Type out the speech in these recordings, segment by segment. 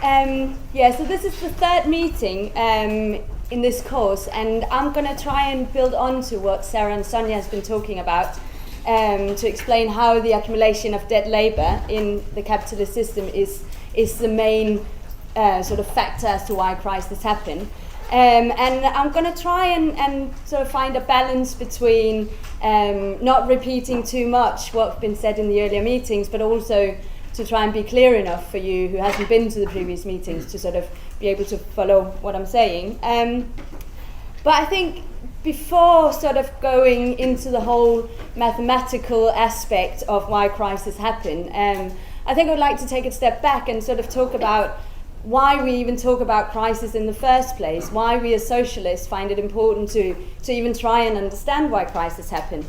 So this is the third meeting in this course, and I'm going to try and build on to what Sarah and Sonia has been talking about to explain how the accumulation of dead labour in the capitalist system is the main sort of factor as to why crises happen. And I'm going to try and sort of find a balance between not repeating too much what's been said in the earlier meetings, but also to try and be clear enough for you who hasn't been to the previous meetings to sort of be able to follow what I'm saying. But I think before sort of going into the whole mathematical aspect of why crises happen, I think I'd like to take a step back and sort of talk about why we even talk about crisis in the first place, why we as socialists find it important to even try and understand why crises happen.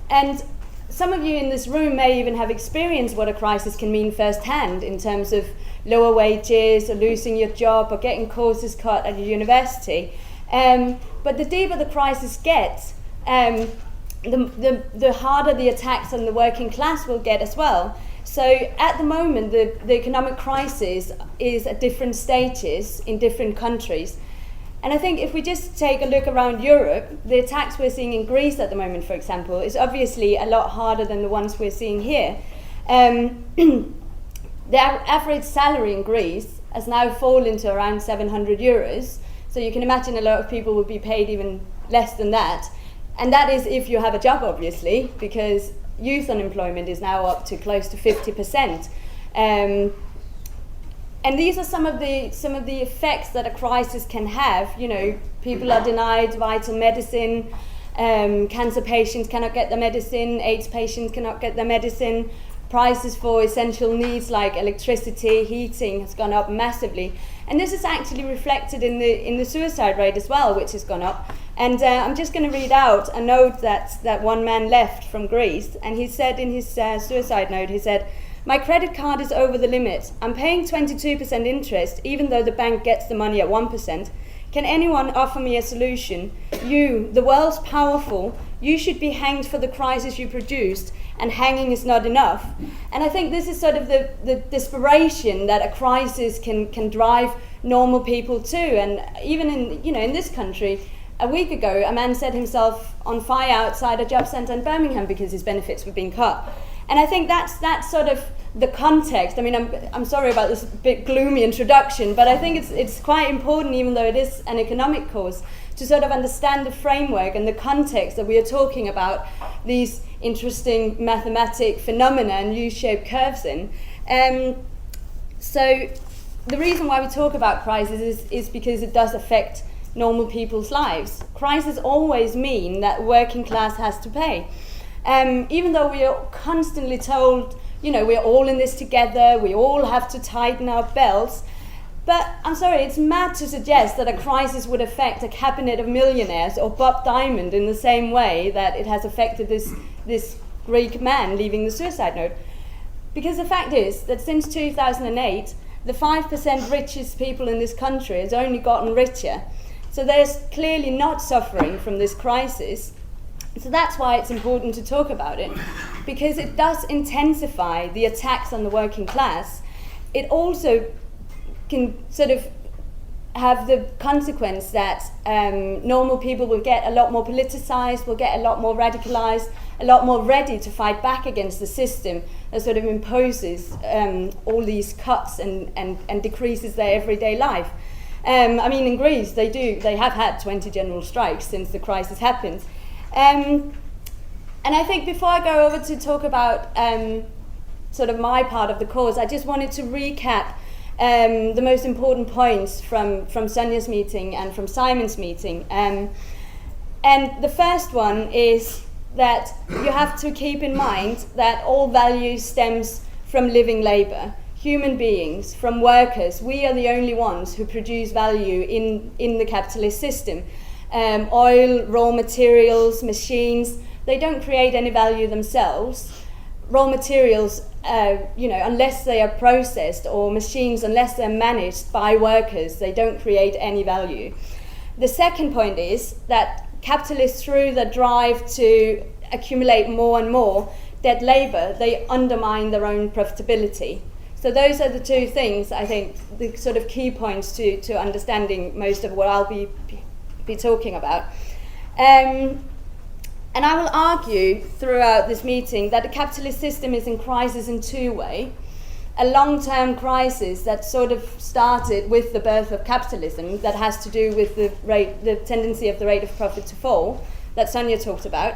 And some of you in this room may even have experienced what a crisis can mean firsthand in terms of lower wages or losing your job or getting courses cut at your university. But the deeper the crisis gets, the harder the attacks on the working class will get as well. So at the moment, the economic crisis is at different stages in different countries. And I think if we just take a look around Europe, the attacks we're seeing in Greece at the moment, for example, is obviously a lot harder than the ones we're seeing here. The average salary in Greece has now fallen to around 700 euros. So you can imagine a lot of people would be paid even less than that. And that is if you have a job, obviously, because youth unemployment is now up to close to 50%. And these are some of the effects that a crisis can have. You know, people are denied vital medicine, cancer patients cannot get the medicine, AIDS patients cannot get the medicine, prices for essential needs like electricity, heating has gone up massively. And this is actually reflected in the suicide rate as well, which has gone up. And I'm just going to read out a note that one man left from Greece. And he said in his suicide note, he said, "My credit card is over the limit. I'm paying 22% interest, even though the bank gets the money at 1%. Can anyone offer me a solution? You, the world's powerful, you should be hanged for the crisis you produced, and hanging is not enough." And I think this is sort of the desperation that a crisis can drive normal people to. And even in this country, a week ago, a man set himself on fire outside a job centre in Birmingham because his benefits were being cut. And I think that's sort of the context. I mean, I'm sorry about this bit gloomy introduction, but I think it's quite important, even though it is an economic course, to sort of understand the framework and the context that we are talking about these interesting mathematic phenomena and U-shaped curves in. So the reason why we talk about crisis is because it does affect normal people's lives. Crises always mean that working class has to pay. Even though we are constantly told, we're all in this together, we all have to tighten our belts. But I'm sorry, it's mad to suggest that a crisis would affect a cabinet of millionaires or Bob Diamond in the same way that it has affected this Greek man leaving the suicide note. Because the fact is that since 2008, the 5% richest people in this country has only gotten richer. So they're clearly not suffering from this crisis. So that's why it's important to talk about it, because it does intensify the attacks on the working class. It also can sort of have the consequence that normal people will get a lot more politicized, will get a lot more radicalized, a lot more ready to fight back against the system that sort of imposes all these cuts and decreases their everyday life. I mean, in Greece, they have had 20 general strikes since the crisis happened. And I think before I go over to talk about sort of my part of the course, I just wanted to recap the most important points from Sonia's meeting and from Simon's meeting. And the first one is that you have to keep in mind that all value stems from living labour. Human beings, from workers, we are the only ones who produce value in the capitalist system. Oil, raw materials, machines, they don't create any value themselves. Raw materials, unless they are processed, or machines, unless they're managed by workers, they don't create any value. The second point is that capitalists, through the drive to accumulate more and more dead labour, they undermine their own profitability. So those are the two things, I think, the sort of key points to understanding most of what I'll be talking about. And I will argue throughout this meeting that the capitalist system is in crisis in two ways. A long-term crisis that sort of started with the birth of capitalism, that has to do with the tendency of the rate of profit to fall, that Sonia talked about,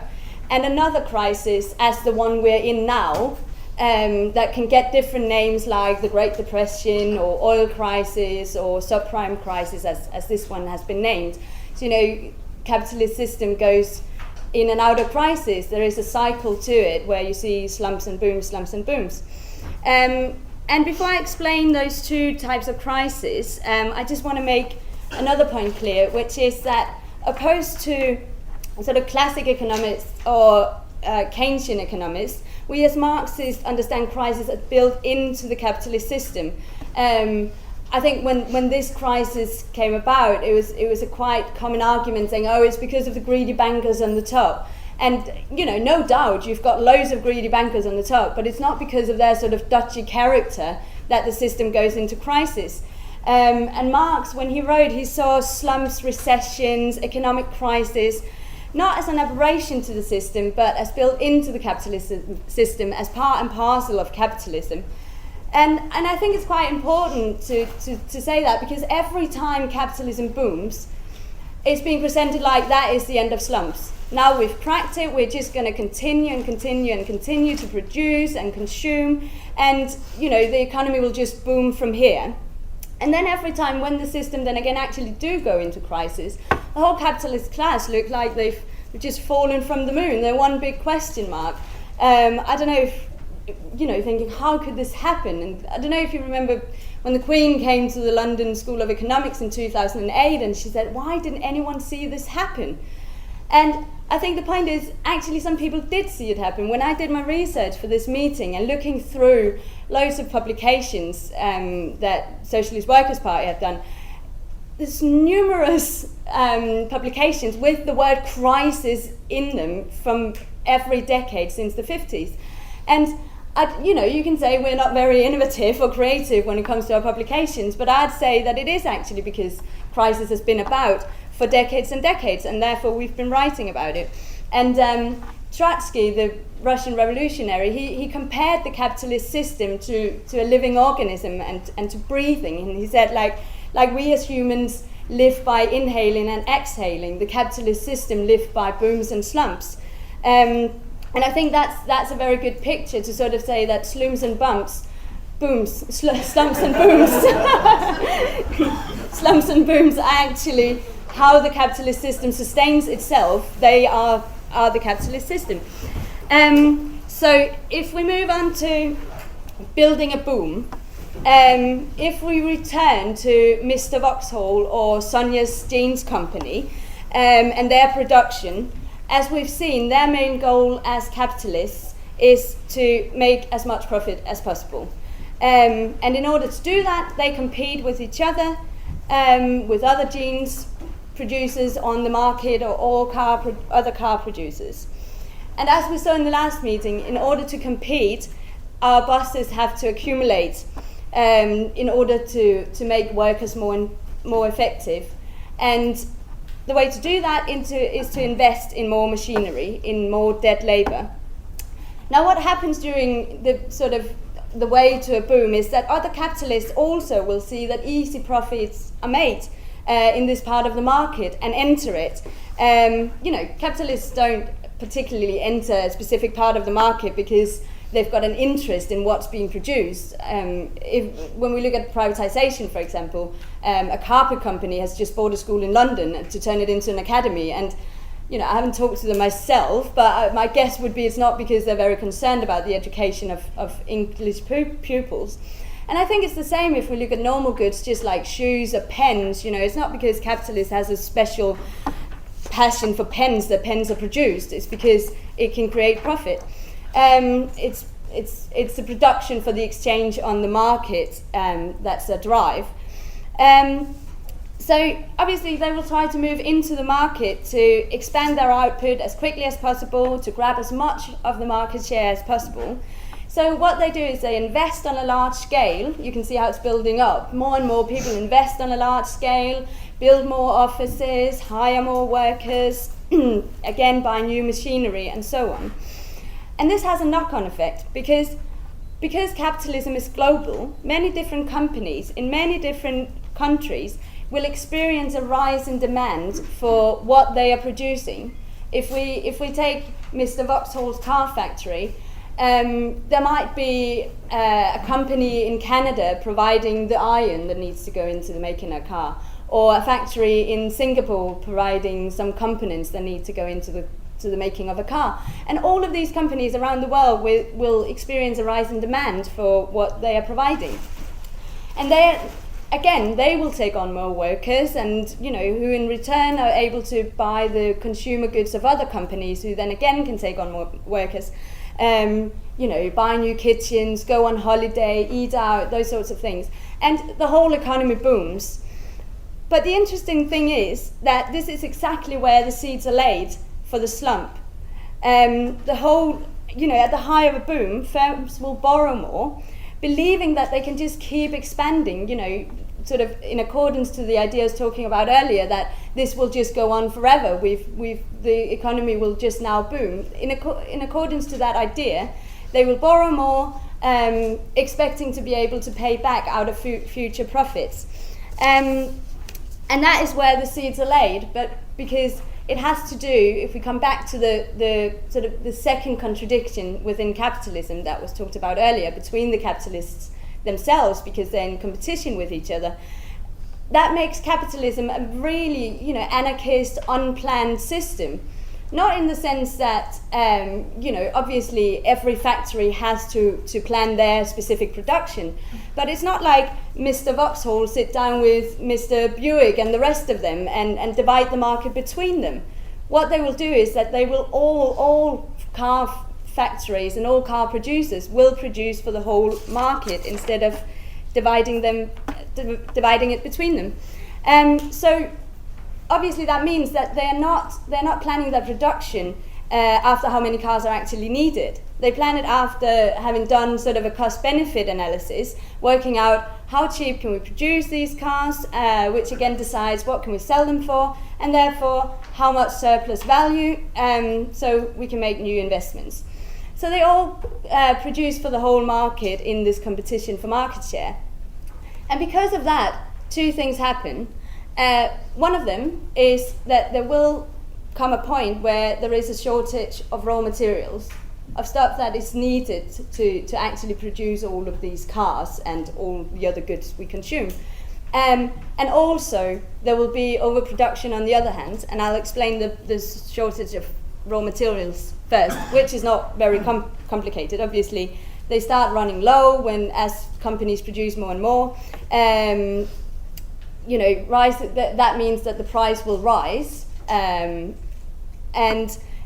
and another crisis as the one we're in now, that can get different names like the Great Depression or oil crisis or subprime crisis, as this one has been named. So, capitalist system goes in and out of crisis. There is a cycle to it where you see slumps and booms. And before I explain those two types of crisis, I just want to make another point clear, which is that opposed to sort of classic economists or Keynesian economists, we as Marxists understand crisis as built into the capitalist system. I think when this crisis came about, it was a quite common argument saying, oh, it's because of the greedy bankers on the top. And, no doubt you've got loads of greedy bankers on the top, but it's not because of their sort of Dutchy character that the system goes into crisis. And Marx, when he wrote, he saw slumps, recessions, economic crisis, not as an aberration to the system, but as built into the capitalist system, as part and parcel of capitalism. And I think it's quite important to say that, because every time capitalism booms, it's being presented like that is the end of slumps. Now we've cracked it, we're just going to continue to produce and consume, and the economy will just boom from here. And then every time when the system then again actually do go into crisis, the whole capitalist class look like they've just fallen from the moon. They're one big question mark. I don't know if, thinking how could this happen? And I don't know if you remember when the Queen came to the London School of Economics in 2008 and she said, why didn't anyone see this happen? And I think the point is, actually some people did see it happen. When I did my research for this meeting and looking through loads of publications that Socialist Workers' Party had done, there's numerous publications with the word crisis in them from every decade since the 50s. And you can say we're not very innovative or creative when it comes to our publications, but I'd say that it is actually because crisis has been about for decades and decades, and therefore we've been writing about it. And Trotsky, the Russian revolutionary, he compared the capitalist system to a living organism and to breathing. And he said, like we as humans live by inhaling and exhaling, the capitalist system lived by booms and slumps. And I think that's a very good picture to sort of say that slumps and slumps and booms, slumps and booms are actually how the capitalist system sustains itself. They are the capitalist system. So if we move on to building a boom, if we return to Mr. Vauxhall or Sonia's jeans company and their production, as we've seen, their main goal as capitalists is to make as much profit as possible. And in order to do that, they compete with each other, with other jeans producers on the market or all other car producers. And as we saw in the last meeting, in order to compete, our bosses have to accumulate in order to make workers more effective. And the way to do that is to invest in more machinery, in more dead labor. Now what happens during the way to a boom is that other capitalists also will see that easy profits are made in this part of the market and enter it. Capitalists don't particularly enter a specific part of the market because they've got an interest in what's being produced. When we look at privatization, for example, a carpet company has just bought a school in London to turn it into an academy. And I haven't talked to them myself, but my guess would be it's not because they're very concerned about the education of English pupils. And I think it's the same if we look at normal goods, just like shoes or pens. It's not because capitalism has a special passion for pens that pens are produced. It's because it can create profit. It's the production for the exchange on the market that's a drive. So obviously they will try to move into the market to expand their output as quickly as possible, to grab as much of the market share as possible. So what they do is they invest on a large scale. You can see how it's building up. More and more people invest on a large scale, build more offices, hire more workers, again buy new machinery and so on. And this has a knock-on effect because capitalism is global, many different companies in many different countries will experience a rise in demand for what they are producing. If we take Mr. Vauxhall's car factory, there might be a company in Canada providing the iron that needs to go into making a car, or a factory in Singapore providing some components that need to go into the making of a car. And all of these companies around the world will experience a rise in demand for what they are providing. And they will take on more workers, and who in return are able to buy the consumer goods of other companies, who then again can take on more workers. Buy new kitchens, go on holiday, eat out, those sorts of things. And the whole economy booms. But the interesting thing is that this is exactly where the seeds are laid for the slump. At the height of a boom, firms will borrow more, believing that they can just keep expanding, sort of in accordance to the ideas talking about earlier, that this will just go on forever. The economy will just now boom. In accordance to that idea, they will borrow more, expecting to be able to pay back out of future profits. And that is where the seeds are laid, but because it has to do, if we come back to the sort of the second contradiction within capitalism that was talked about earlier, between the capitalists themselves, because they're in competition with each other, that makes capitalism a really, anarchist, unplanned system. Not in the sense that, obviously every factory has to plan their specific production, but it's not like Mr. Vauxhall sit down with Mr. Buick and the rest of them and divide the market between them. What they will do is that they will all car factories and all car producers will produce for the whole market instead of dividing it between them. So obviously that means that they're not planning their production after how many cars are actually needed. They plan it after having done sort of a cost-benefit analysis, working out how cheap can we produce these cars, which again decides what can we sell them for, and therefore how much surplus value, so we can make new investments. So they all produce for the whole market in this competition for market share. And because of that, two things happen. One of them is that there will come a point where there is a shortage of raw materials, of stuff that is needed to actually produce all of these cars and all the other goods we consume. And also there will be overproduction on the other hand, and I'll explain the shortage of raw materials first, which is not very complicated. Obviously they start running low as companies produce more and more. That means that the price will rise, and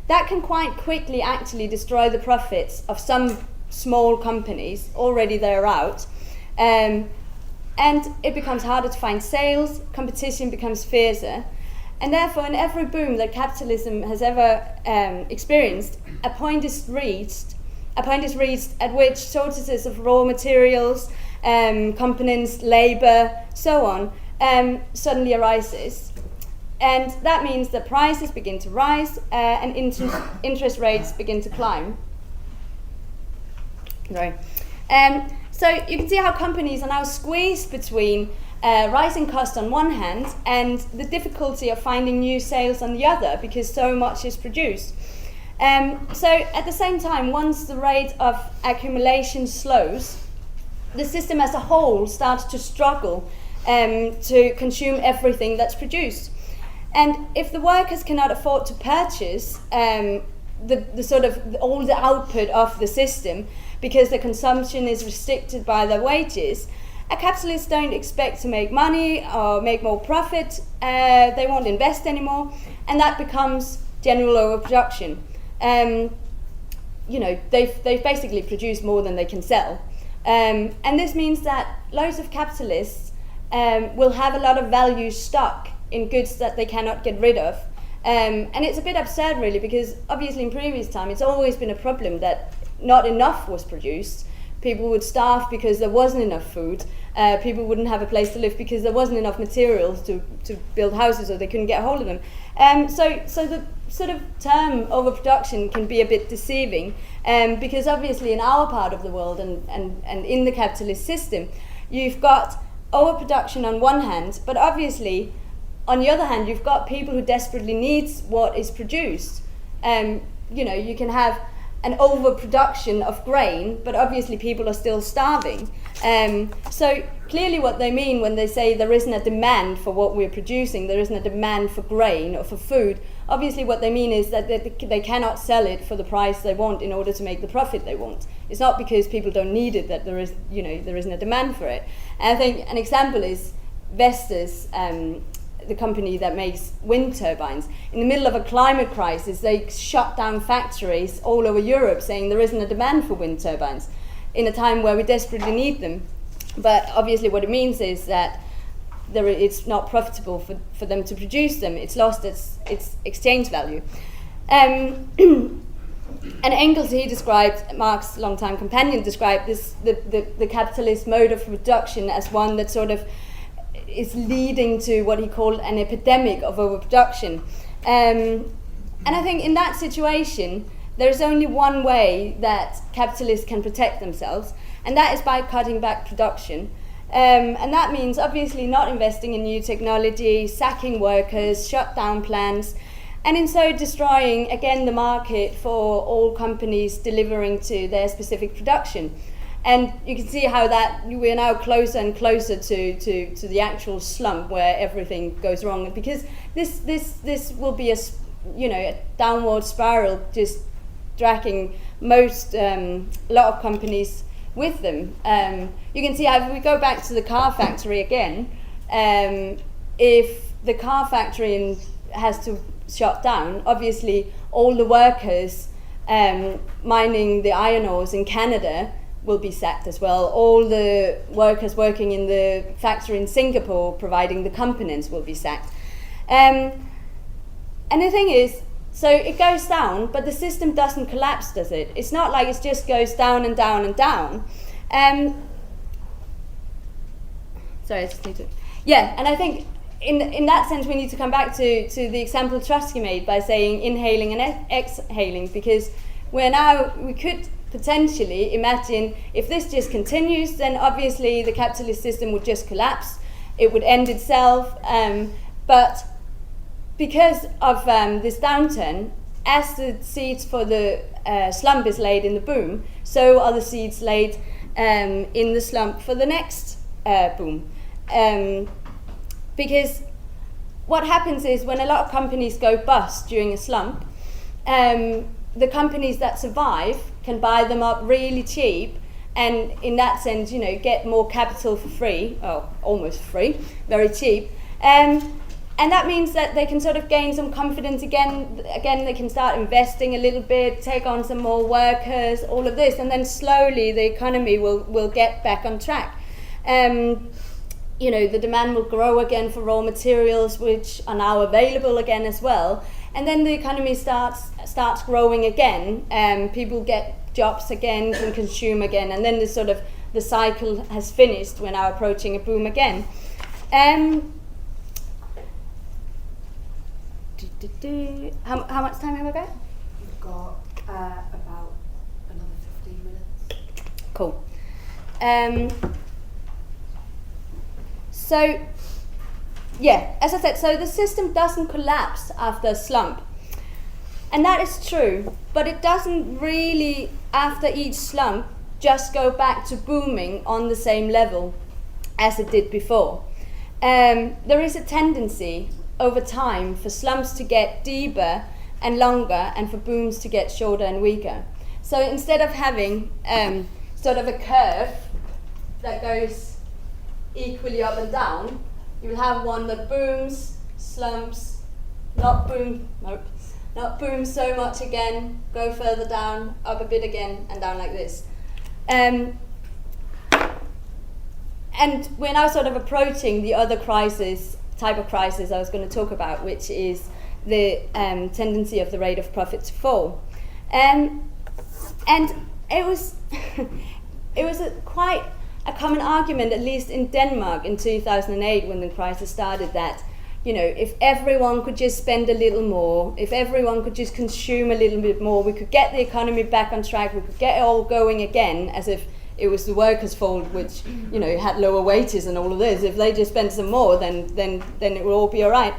that can quite quickly actually destroy the profits of some small companies already they're out, and it becomes harder to find sales, competition becomes fiercer, and therefore in every boom that capitalism has ever experienced, a point is reached at which shortages of raw materials, components, labour, so on, suddenly arises. And that means that prices begin to rise and interest rates begin to climb. Right. So you can see how companies are now squeezed between rising costs on one hand and the difficulty of finding new sales on the other, because so much is produced. So at the same time, once the rate of accumulation slows, the system as a whole starts to struggle to consume everything that's produced. And if the workers cannot afford to purchase the sort of all the output of the system because the consumption is restricted by their wages, a capitalist don't expect to make money or make more profit. They won't invest anymore, and that becomes general overproduction. They've basically produced more than they can sell, and this means that loads of capitalists will have a lot of value stuck in goods that they cannot get rid of. And it's a bit absurd really, because obviously in previous time it's always been a problem that not enough was produced, people would starve because there wasn't enough food. People wouldn't have a place to live because there wasn't enough materials to build houses, or they couldn't get hold of them. So the sort of term overproduction can be a bit deceiving, because obviously in our part of the world and in the capitalist system, you've got overproduction on one hand, but obviously on the other hand, you've got people who desperately need what is produced. You can have an overproduction of grain, but obviously people are still starving. So clearly what they mean when they say there isn't a demand for what we're producing, there isn't a demand for grain or for food, obviously what they mean is that they cannot sell it for the price they want in order to make the profit they want. It's not because people don't need it that there isn't a demand for it. And I think an example is Vestas, the company that makes wind turbines. In the middle of a climate crisis, they shut down factories all over Europe saying there isn't a demand for wind turbines in a time where we desperately need them. But obviously what it means is that it's not profitable for them to produce them. It's lost its exchange value. And Engels, Marx's longtime companion, described the capitalist mode of production as one that sort of is leading to what he called an epidemic of overproduction. And I think in that situation, there's only one way that capitalists can protect themselves, and that is by cutting back production. And that means obviously not investing in new technology, sacking workers, shut down plants, and in so destroying again the market for all companies delivering to their specific production. And you can see how that we're now closer and closer to the actual slump where everything goes wrong, because this will be a downward spiral, just dragging a lot of companies with them. You can see how if we go back to the car factory again, if the car factory has to shut down, obviously all the workers mining the iron ores in Canada will be sacked as well. All the workers working in the factory in Singapore providing the components will be sacked. And the thing is, so it goes down, but the system doesn't collapse, does it? It's not like it just goes down and down and down. Sorry, I just need to... Yeah, and I think in that sense we need to come back to the example Trotsky made by saying inhaling and exhaling, because we could potentially imagine if this just continues, then obviously the capitalist system would just collapse, it would end itself, but because of this downturn, as the seeds for the slump is laid in the boom, so are the seeds laid in the slump for the next boom. Because what happens is when a lot of companies go bust during a slump, the companies that survive can buy them up really cheap, and in that sense, get more capital for free, almost free, very cheap. And that means that they can sort of gain some confidence again, they can start investing a little bit, take on some more workers, all of this, and then slowly the economy will get back on track. The demand will grow again for raw materials, which are now available again as well. And then the economy starts growing again, people get jobs again, can consume again, and then the cycle has finished. We're now approaching a boom again. How much time have I got? You've got about another 15 minutes. Cool. So, yeah, as I said, so the system doesn't collapse after a slump. And that is true, but it doesn't really, after each slump, just go back to booming on the same level as it did before. There is a tendency over time for slumps to get deeper and longer, and for booms to get shorter and weaker. So instead of having sort of a curve that goes equally up and down, you will have one that booms, slumps, not boom so much again, go further down, up a bit again, and down like this. And we're now sort of approaching the other type of crisis I was going to talk about, which is the tendency of the rate of profit to fall. And it was it was quite a common argument, at least in Denmark in 2008 when the crisis started, that if everyone could just spend a little more, if everyone could just consume a little bit more, we could get the economy back on track, we could get it all going again, as if it was the workers' fault, which had lower wages and all of this. If they just spent some more, then it will all be all right.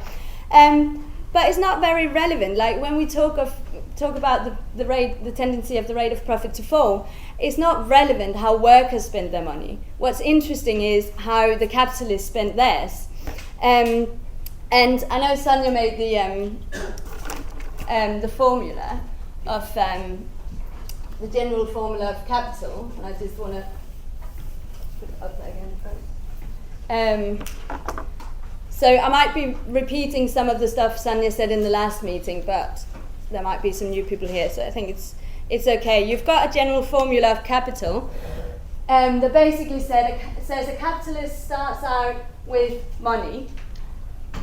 But it's not very relevant. Like when we talk about the tendency of the rate of profit to fall, it's not relevant how workers spend their money. What's interesting is how the capitalists spend theirs. And I know Sonja made the formula of the general formula of capital, and I just want to put it up there again first. So I might be repeating some of the stuff Sonja said in the last meeting, but there might be some new people here, so I think it's okay. You've got a general formula of capital that basically says a capitalist starts out with money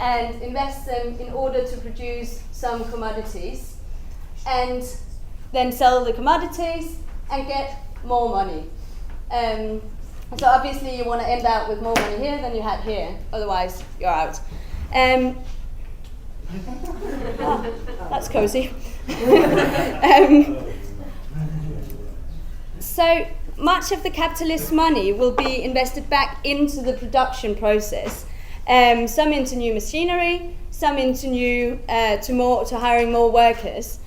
and invests them in order to produce some commodities, and then sell the commodities and get more money. So obviously you want to end out with more money here than you had here, otherwise you're out. That's cozy. So much of the capitalist money will be invested back into the production process. Some into new machinery, some into to hiring more workers.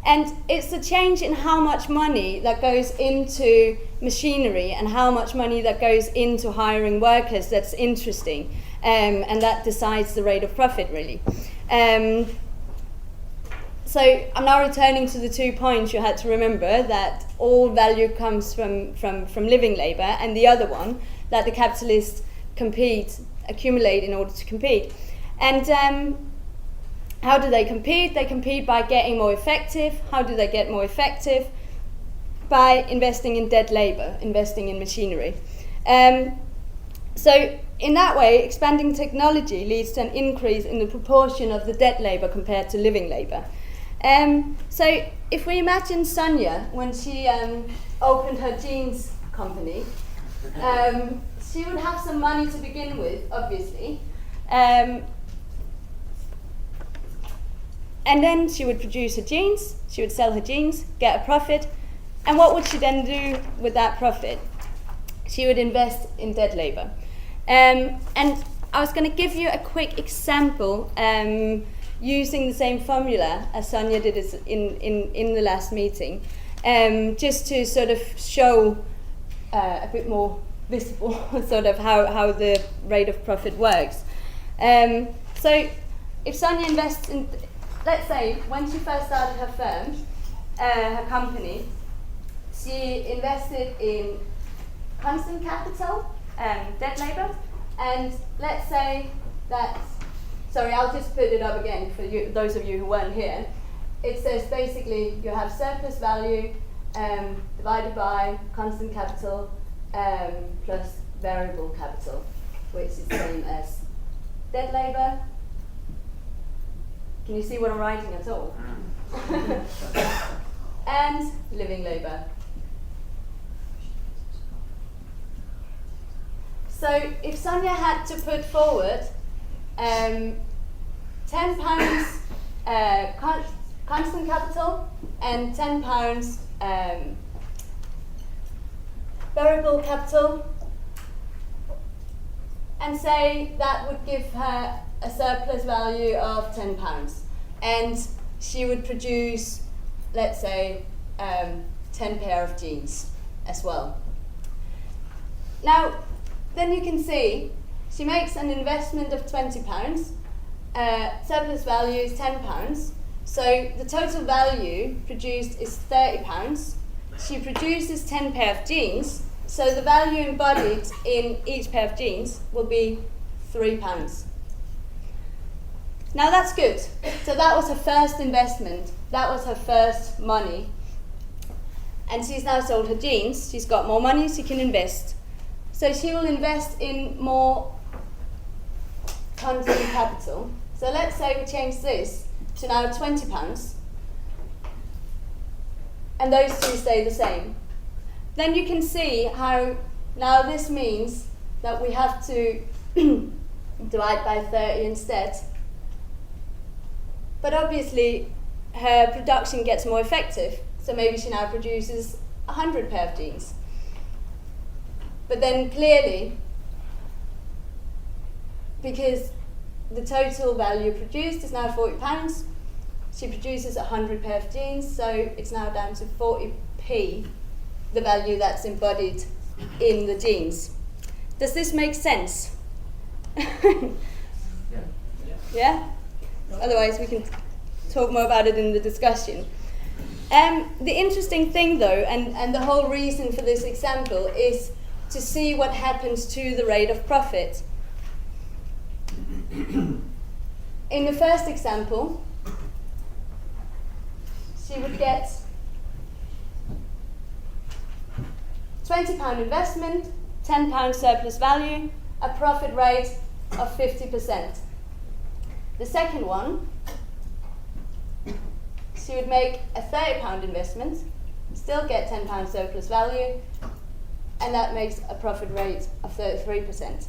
And it's the change in how much money that goes into machinery and how much money that goes into hiring workers that's interesting, and that decides the rate of profit, really. So I'm now returning to the 2 points you had to remember, that all value comes from living labour, and the other one, that the capitalists accumulate in order to compete. And how do they compete? They compete by getting more effective. How do they get more effective? By investing in dead labour, investing in machinery. So in that way, expanding technology leads to an increase in the proportion of the dead labour compared to living labour. So if we imagine Sonja, when she opened her jeans company, she would have some money to begin with, obviously. And then she would produce her jeans, she would sell her jeans, get a profit, and what would she then do with that profit? She would invest in dead labour. And I was going to give you a quick example using the same formula as Sonja did in the last meeting, just to sort of show a bit more visible sort of how the rate of profit works. So if Sonja invests in, let's say, when she first started her firm, her company, she invested in constant capital and dead labour, and let's say that, sorry, I'll just put it up again for you, those of you who weren't here. It says basically you have surplus value divided by constant capital plus variable capital, which is the same as dead labour. Can you see what I'm writing at all? And living labour. So if Sonja had to put forward £10 constant capital and £10 variable capital, and say that would give her a surplus value of £10, and she would produce, let's say, 10 pair of jeans as well. Now, then you can see she makes an investment of £20, surplus value is £10, so the total value produced is £30. She produces 10 pair of jeans, so the value embodied in each pair of jeans will be £3. Now that's good. So that was her first investment. That was her first money. And she's now sold her jeans. She's got more money she can invest. So she will invest in more constant capital. So let's say we change this to now £20. And those two stay the same. then you can see how now this means that we have to divide by 30 instead. But obviously her production gets more effective, so maybe she now produces 100 pair of jeans. But then clearly, because the total value produced is now £40, she produces 100 pair of jeans, so it's now down to 40p, the value that's embodied in the jeans. Does this make sense? Yeah? Otherwise we can talk more about it in the discussion. The interesting thing though, and the whole reason for this example, is to see what happens to the rate of profit. In the first example, she would get £20 investment, £10 surplus value, a profit rate of 50%. The second one, she would make a £30 investment, still get £10 surplus value, and that makes a profit rate of 33%.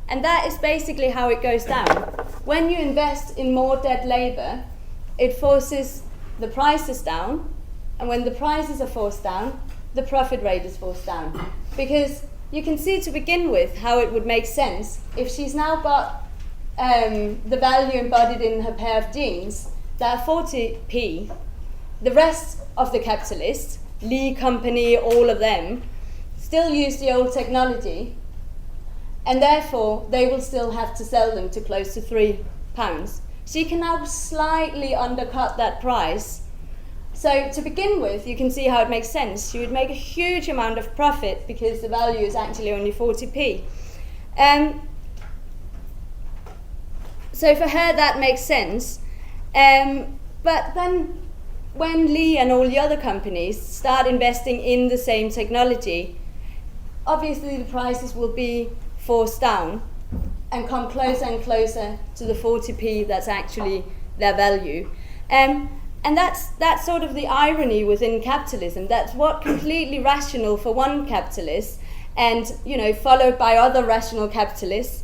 And that is basically how it goes down. When you invest in more dead labour, it forces the prices down, and when the prices are forced down, the profit rate is forced down. Because you can see to begin with how it would make sense if she's now got the value embodied in her pair of jeans that are 40p. The rest of the capitalists, Lee Company, all of them, still use the old technology, and therefore they will still have to sell them to close to £3. She can now slightly undercut that price. So to begin with, you can see how it makes sense. She would make a huge amount of profit because the value is actually only 40p. So for her that makes sense. But then when Lee and all the other companies start investing in the same technology, obviously the prices will be forced down and come closer and closer to the 40p that's actually their value. And that's sort of the irony within capitalism. That's what completely rational for one capitalist, and followed by other rational capitalists,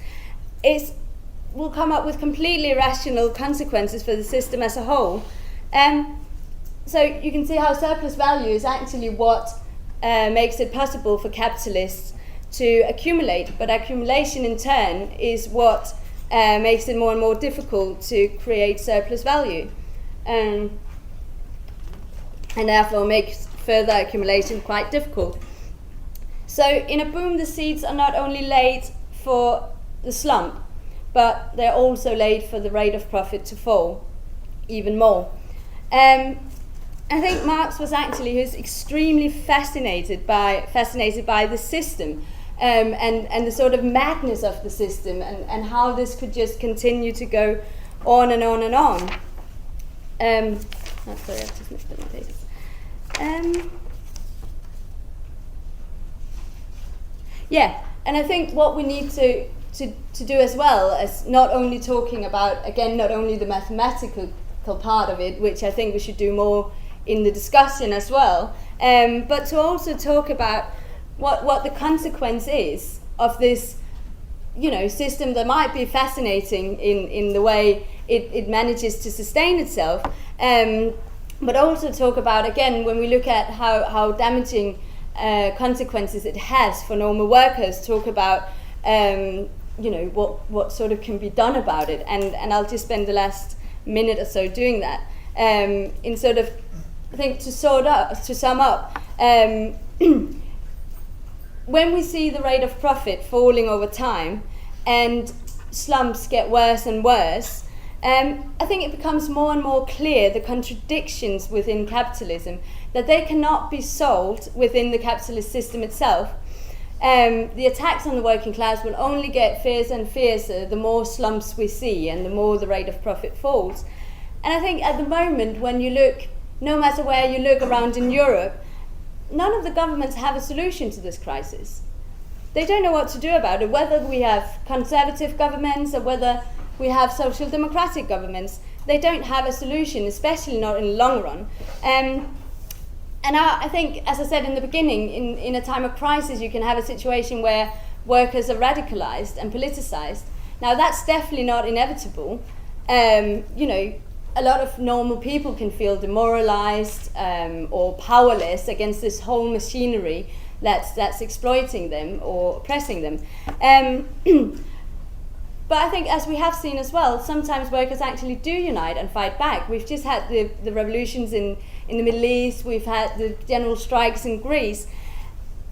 will come up with completely irrational consequences for the system as a whole. So you can see how surplus value is actually what makes it possible for capitalists to accumulate, but accumulation in turn is what makes it more and more difficult to create surplus value, and therefore makes further accumulation quite difficult. So in a boom, the seeds are not only laid for the slump, but they're also laid for the rate of profit to fall even more. I think Marx was extremely fascinated by the system, and the sort of madness of the system, and how this could just continue to go on and on and on. Sorry, I've just missed my pages. And I think what we need to do as well as not only talking about, again, not only the mathematical part of it, which I think we should do more in the discussion as well, but to also talk about what the consequence is of this, system that might be fascinating in the way it manages to sustain itself, but also talk about, again, when we look at how damaging consequences it has for normal workers, talk about what sort of can be done about it, and I'll just spend the last minute or so doing that, in sort of, I think, to sum up, when we see the rate of profit falling over time and slumps get worse and worse, I think it becomes more and more clear the contradictions within capitalism, that they cannot be solved within the capitalist system itself. The attacks on the working class will only get fiercer and fiercer the more slumps we see and the more the rate of profit falls. And I think at the moment, when you look, no matter where you look around in Europe, none of the governments have a solution to this crisis. They don't know what to do about it, whether we have conservative governments or whether we have social democratic governments. They don't have a solution, especially not in the long run. And I think, as I said in the beginning, in a time of crisis, you can have a situation where workers are radicalized and politicized. Now, that's definitely not inevitable. A lot of normal people can feel demoralized or powerless against this whole machinery that's exploiting them or oppressing them. But I think, as we have seen as well, sometimes workers actually do unite and fight back. We've just had the revolutions in the Middle East, we've had the general strikes in Greece.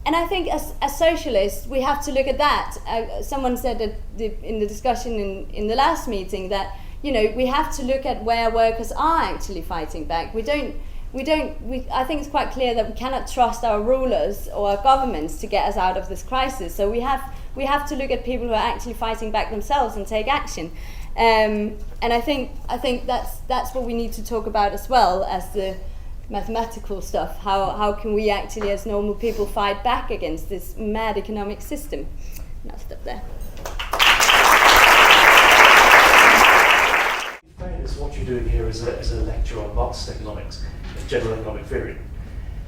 And I think as socialists, we have to look at that. Someone said in the discussion in the last meeting that, we have to look at where workers are actually fighting back. I think it's quite clear that we cannot trust our rulers or our governments to get us out of this crisis. So we have to look at people who are actually fighting back themselves and take action. And I think that's what we need to talk about as well as the mathematical stuff. How can we actually, as normal people, fight back against this mad economic system? And I'll stop there. In fairness, what you're doing here is a lecture on Marxist economics and general economic theory.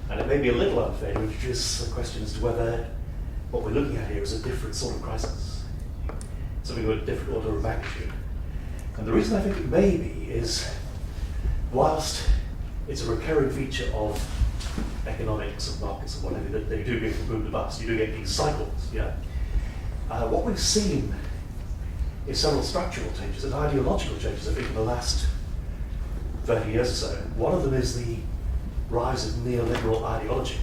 And it may be a little unfair to introduce the question as to whether what we're looking at here is a different sort of crisis, something with a different order of magnitude. And the reason I think it may be is, whilst it's a recurring feature of economics and markets and whatever, that they do go from boom to bust, you do get these cycles, yeah? What we've seen is several structural changes and ideological changes, I think, in the last 30 years or so. One of them is the rise of neoliberal ideology.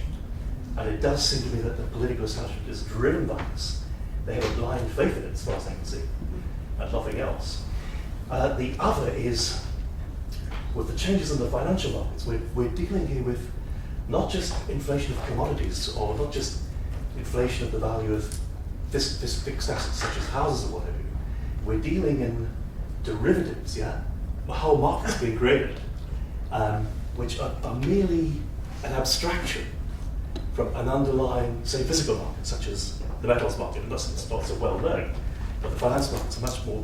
And it does seem to me that the political establishment is driven by this. They have a blind faith in it, as far as I can see, and nothing else. The other is, with the changes in the financial markets, we're dealing here with not just inflation of commodities, or not just inflation of the value of this fixed assets, such as houses or whatever. We're dealing in derivatives, yeah? The whole market's being created, which are merely an abstraction from an underlying, say, physical market, such as the metals market. And that's not so well known, but the finance markets are much more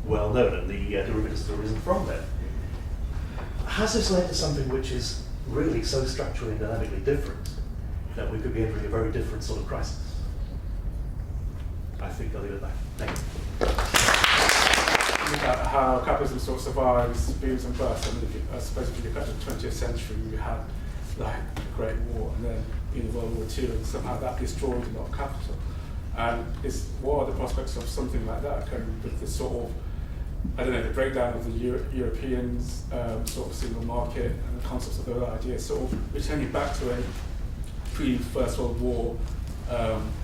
well known, and the derivatives have arisen from there. Has this led to something which is really so structurally and dynamically different that we could be entering a very different sort of crisis? I think I'll leave it at that. Thank you. Look at how capitalism sort of survives booms and busts. I mean, I suppose if you look at the 20th century, we had like the Great War and then World War II, and somehow that destroyed a lot of capital. And what are the prospects of something like that occurring with this sort of, I don't know, the breakdown of the Europeans sort of single market and the concepts of those ideas, sort of returning back to a pre-First World War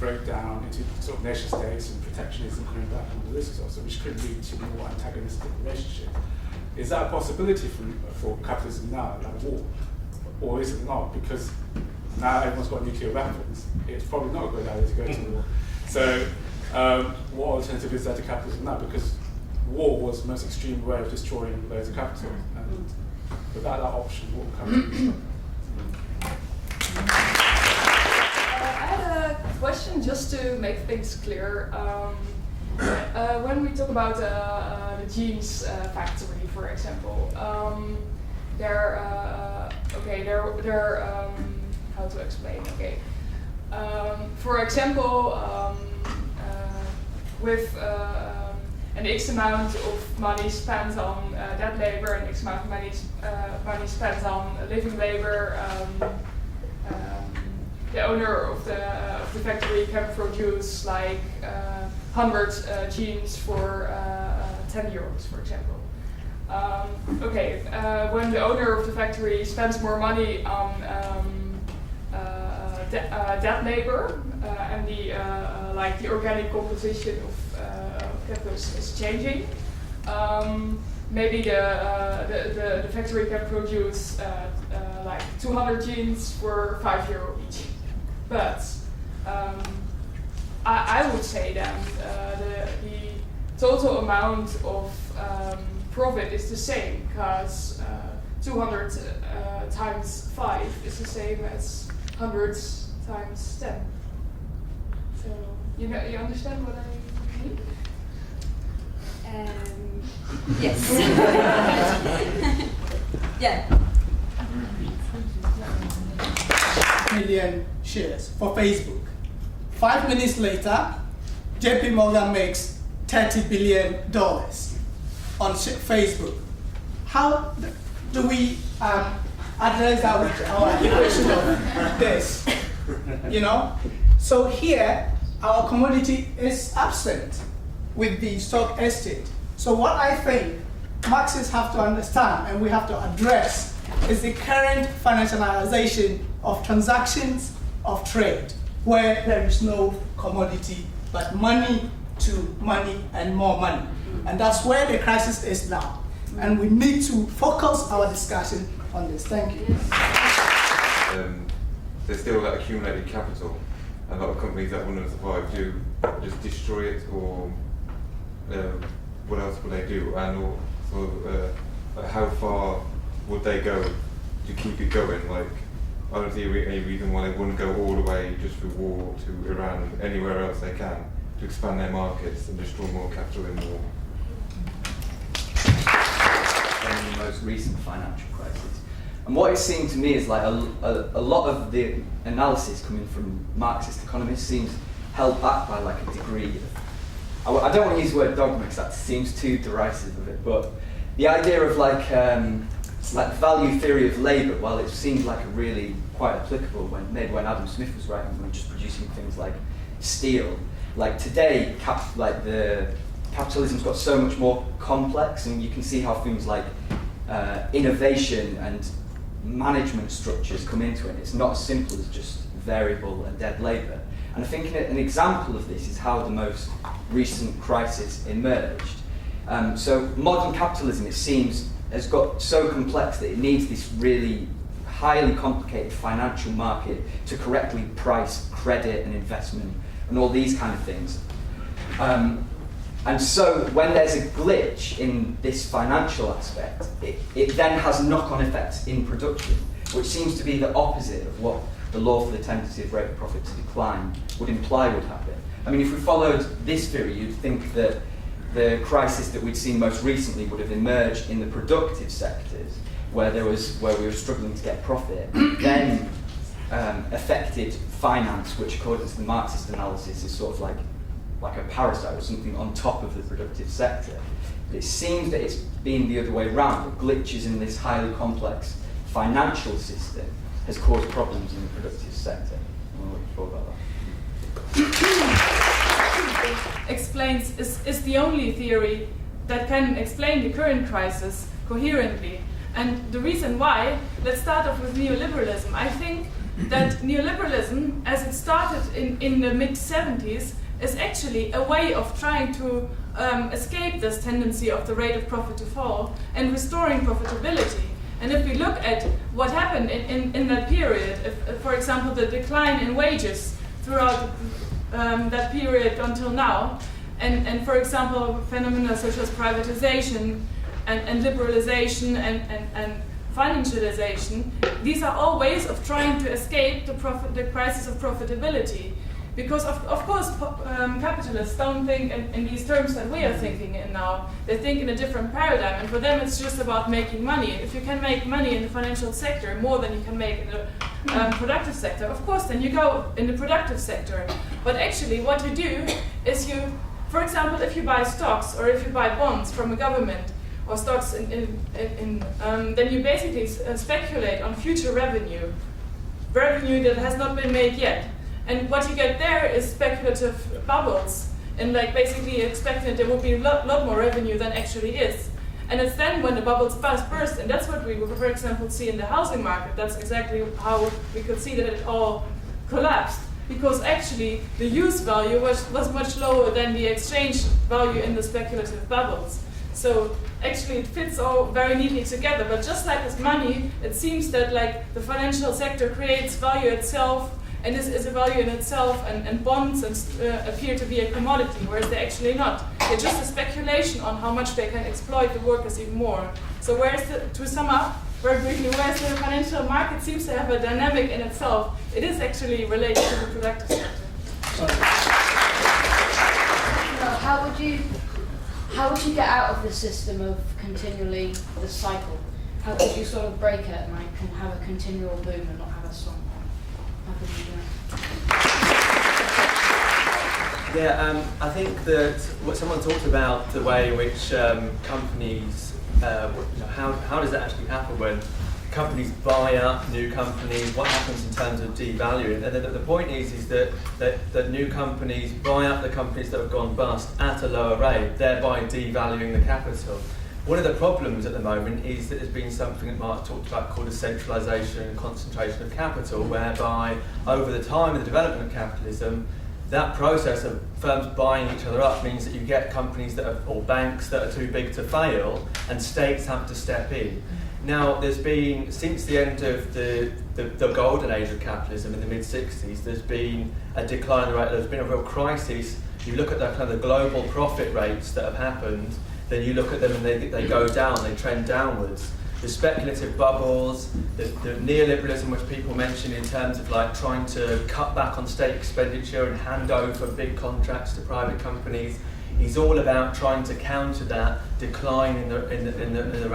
breakdown into sort of nation states and protectionism coming back and all this also, which could lead to more antagonistic relationships. Is that a possibility for capitalism now, like war? Or is it not? Because now everyone's got nuclear weapons, it's probably not a good idea to go to war. So what alternative is there to capitalism now? Because war was the most extreme way of destroying loads of capital. And without that option, what would capitalism I had a question just to make things clear. When we talk about the jeans factory, for example, they're how to explain? Okay, for example, with an X amount of money spent on that labor, and X amount of money spent on living labor. The owner of the factory can produce like 100 jeans for 10 euros, for example. When the owner of the factory spends more money on that labor and the organic composition of capitals is changing, maybe the factory can produce like 200 jeans for €5 each. But I would say then the total amount of profit is the same, because 200 times 5 is the same as 100 times 10. So you understand what I mean? Yes. Yeah. million shares for Facebook. 5 minutes later, JP Morgan makes $30 billion on Facebook. How do we address that with our equation of this? You know? So here, our commodity is absent with the stock exchange. So what I think Marxists have to understand and we have to address is the current financialization of transactions of trade, where there is no commodity but money to money and more money. And that's where the crisis is now. And we need to focus our discussion on this. Thank you. There's still that accumulated capital. A lot of companies that want to survive do just destroy it, or what else would they do? And how far would they go to keep it going? Like, I don't see any reason why they wouldn't go all the way just through war to Iran and anywhere else they can to expand their markets and destroy more capital in war. In the most recent financial crisis. And what it seemed to me is like a lot of the analysis coming from Marxist economists seems held back by like a degree of, I don't want to use the word dogma because that seems too derisive of it, but the idea of like value theory of labour, while it seemed like a really quite applicable when Adam Smith was writing, when just producing things like steel, like today, the capitalism's got so much more complex, and you can see how things like innovation and management structures come into it. It's not as simple as just variable and dead labour. And I think an example of this is how the most recent crisis emerged. So modern capitalism, it seems, has got so complex that it needs this really highly complicated financial market to correctly price credit and investment and all these kind of things. And so when there's a glitch in this financial aspect, it then has knock-on effects in production, which seems to be the opposite of what the law for the tentative rate of profit to decline would imply would happen. I mean, if we followed this theory, you'd think that the crisis that we'd seen most recently would have emerged in the productive sectors, where we were struggling to get profit, then affected finance, which according to the Marxist analysis is sort of like a parasite or something on top of the productive sector. But it seems that it's been the other way around. The glitches in this highly complex financial system has caused problems in the productive sector. I don't know what you thought about that. Explains is the only theory that can explain the current crisis coherently. And the reason why, let's start off with neoliberalism. I think that neoliberalism, as it started in the mid-70s, is actually a way of trying to escape this tendency of the rate of profit to fall and restoring profitability. And if we look at what happened in that period, if, for example, the decline in wages throughout that period until now, and for example, phenomena such as privatization and liberalization and financialization, these are all ways of trying to escape the crisis of profitability. Because of course capitalists don't think in these terms that we are thinking in now. They think in a different paradigm, and for them it's just about making money. If you can make money in the financial sector more than you can make in the productive sector, of course then you go in the productive sector. But actually what you do is you, for example, if you buy stocks or if you buy bonds from a government or stocks then you basically speculate on future revenue that has not been made yet. And what you get there is speculative bubbles, and like basically expecting that there will be a lot more revenue than actually is. And it's then when the bubbles burst, and that's what we, for example, see in the housing market. That's exactly how we could see that it all collapsed, because actually the use value was much lower than the exchange value in the speculative bubbles. So actually it fits all very neatly together. But just like with money, it seems that like the financial sector creates value itself, and this is a value in itself, and bonds appear to be a commodity, whereas they're actually not. They're just a speculation on how much they can exploit the workers even more. So to sum up very briefly, whereas the financial market seems to have a dynamic in itself, it is actually related to the productive sector. How would you get out of the system of continually the cycle? How could you sort of break it and like have a continual boom and not have a slump? Yeah, I think that what someone talked about the way in which companies, how does that actually happen when companies buy up new companies? What happens in terms of devaluing? And the point is that new companies buy up the companies that have gone bust at a lower rate, thereby devaluing the capital. One of the problems at the moment is that there's been something that Marx talked about called a centralisation and concentration of capital, whereby over the time of the development of capitalism, that process of firms buying each other up means that you get companies that are, or banks that are too big to fail, and states have to step in. Now, there's been, since the end of the golden age of capitalism in the mid-60s, there's been a decline in the rate, there's been a real crisis. You look at the kind of the global profit rates that have happened, then you look at them and they go down, they trend downwards. The speculative bubbles, the neoliberalism which people mention in terms of like trying to cut back on state expenditure and hand over big contracts to private companies, is all about trying to counter that decline in the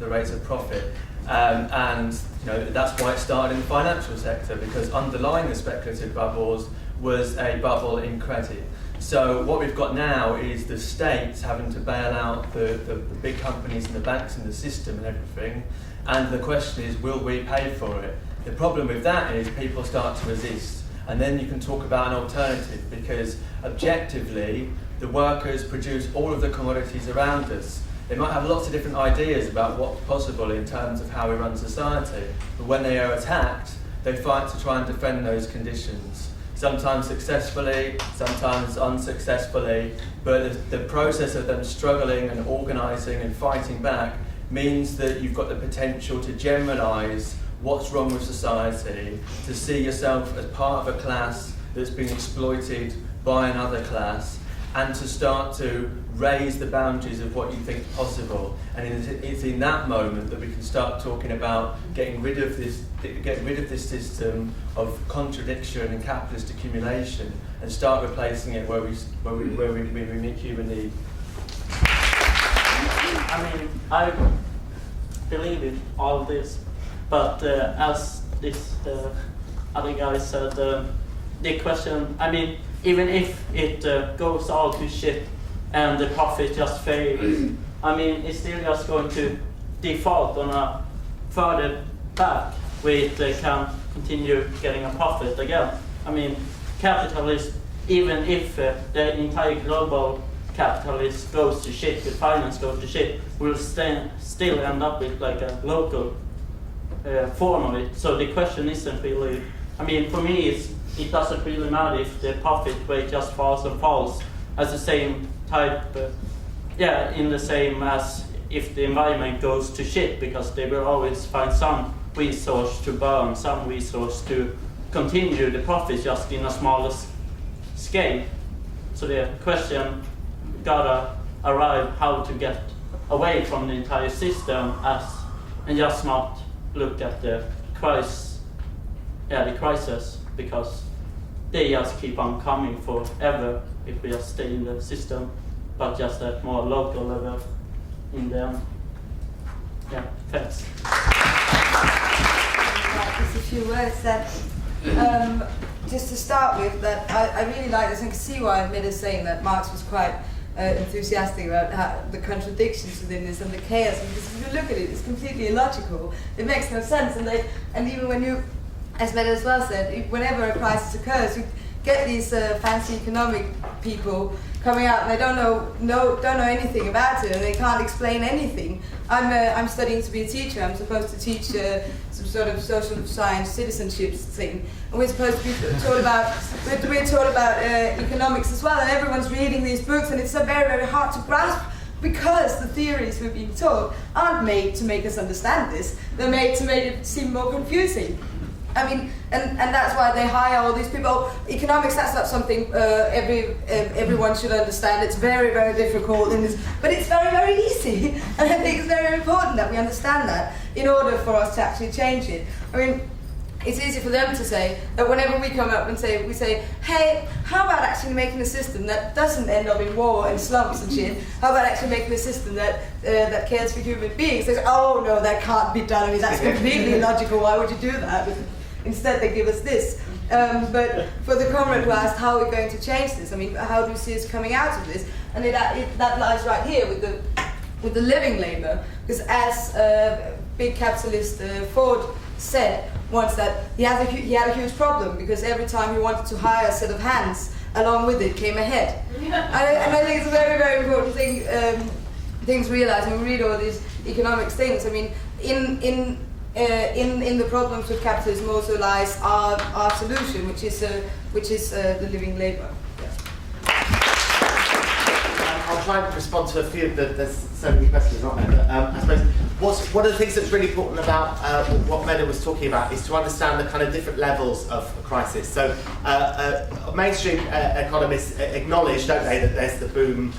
rates of profit. And that's why it started in the financial sector, because underlying the speculative bubbles was a bubble in credit. So what we've got now is the states having to bail out the big companies and the banks and the system and everything, and the question is, will we pay for it? The problem with that is people start to resist, and then you can talk about an alternative, because objectively the workers produce all of the commodities around us. They might have lots of different ideas about what's possible in terms of how we run society, but when they are attacked, they fight to try and defend those conditions. Sometimes successfully, sometimes unsuccessfully, but the process of them struggling and organising and fighting back means that you've got the potential to generalise what's wrong with society, to see yourself as part of a class that's been exploited by another class, and to start to raise the boundaries of what you think is possible. And it's in that moment that we can start talking about getting rid of this system of contradiction and capitalist accumulation, and start replacing it where we meet human need. I mean, I believe in all this, but as this other guy said, the question, I mean, even if it goes all to shit and the profit just fails, I mean, it's still just going to default on a further path where it can continue getting a profit again. I mean, capitalism, even if the entire global capitalist goes to shit, the finance goes to shit, will still end up with like a local form of it. So the question isn't really, I mean, for me, it doesn't really matter if the profit rate just falls and falls as the same type, in the same as if the environment goes to shit, because they will always find some resource to burn, some resource to continue the profit just in a smaller scale. So the question gotta arrive how to get away from the entire system and just not look at the crisis, because they just keep on coming forever if we just stay in the system, but just at more local level in the thanks. Just a few words that, just to start with, that I really like this, and can see why Mette is saying that Marx was quite enthusiastic about the contradictions within this and the chaos, because if you look at it, it's completely illogical. It makes no sense, and even when you, as Mette as well said, whenever a crisis occurs, you get these fancy economic people coming out and they don't know anything about it, and they can't explain anything. I'm studying to be a teacher. I'm supposed to teach some sort of social science citizenship thing, and we're supposed to be taught about economics as well. And everyone's reading these books, and it's so very, very hard to grasp, because the theories we're being taught aren't made to make us understand this. They're made to make it seem more confusing. I mean, and that's why they hire all these people. Economics, that's not something everyone should understand. It's very, very difficult, but it's very, very easy. And I think it's very important that we understand that in order for us to actually change it. I mean, it's easy for them to say that whenever we come up and we say, hey, how about actually making a system that doesn't end up in war and slumps and shit? How about actually making a system that cares for human beings? They say, oh no, that can't be done. I mean, that's completely illogical. Why would you do that? Instead, they give us this. But for the comrade who asked how are we going to change this, I mean, how do you see us coming out of this? And that lies right here with the living labour, because as big capitalist Ford said once, that he had a huge problem because every time he wanted to hire a set of hands, along with it came a head. And I think it's a very, very important thing to realize when we read all these economics things. I mean, in the problems with capitalism also lies our solution, which is the living labour. I'll try and respond to a few. There's so many questions, aren't there? But, I suppose one of the things that's really important about what Mette was talking about is to understand the kind of different levels of a crisis. So mainstream economists acknowledge, don't they, that there's the boom